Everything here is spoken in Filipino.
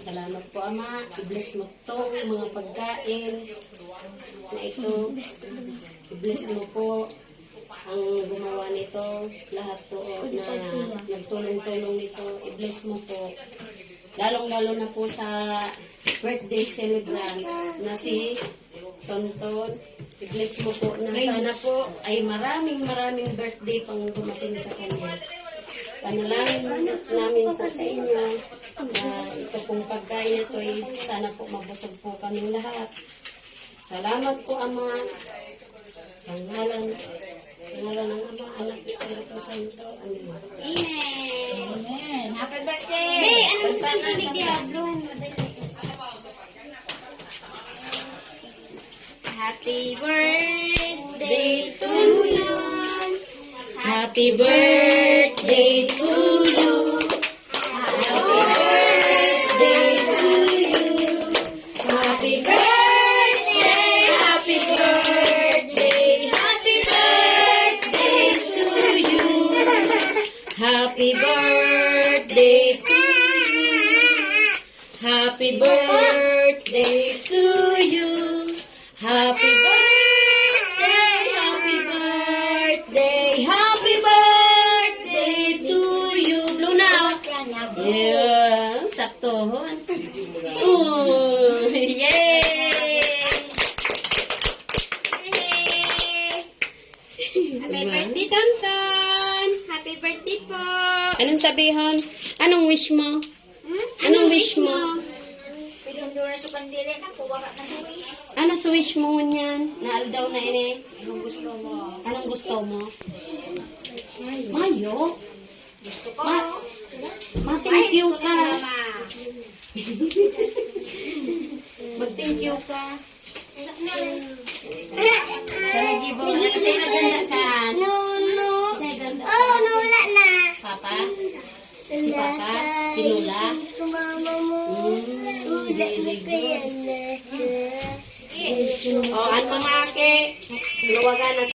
Salamat po, Ama. I-bless mo itong mga pagkain na ito. I-bless mo po ang gumawa nito. Lahat po na nagtulong-tulong nito. I-bless mo po. Lalong-lalo na po sa birthday celebrant na si Tonton. I-bless mo po na sana po ay maraming birthday pang dumating sa kanya. Panalangin namin po sa inyo na ito pong pagkain ito ay sana po mabusog po kaming lahat. Salamat po, Ama. Sa ngalan ng Ama, Anak, Espiritu Santo. Amen. Amen. Happy birthday! Hey, anong gusto ni Diablo? Happy birthday to you. Happy birthday to you. Happy birthday to you. Happy birthday, happy birthday, happy birthday to you. Happy birthday to you. Happy birthday to you. Happy birthday, happy birthday, happy birthday to you. Blue na. Yeah, sakto. Oh, yay! Happy birthday, Tonton. Happy birthday po. Anong sabihin? Anong wish mo? Anong wish mo? Pinundura sa kandila na po, wala na suwi. Ano sa wish mo niyan? Naaldaw na ini. Anong gusto mo? Anong gusto mo? Mayo? Gusto ko. Ma-thank you ka. Mama. Mag-thank you ka. Sa nag-ibo. Kasi naganda saan? No. Kasi naganda Oh, saan? nawala na. Papa? Si Papa? Si Lola? Mama mo. Very good. O, ang mga ake, luwagan na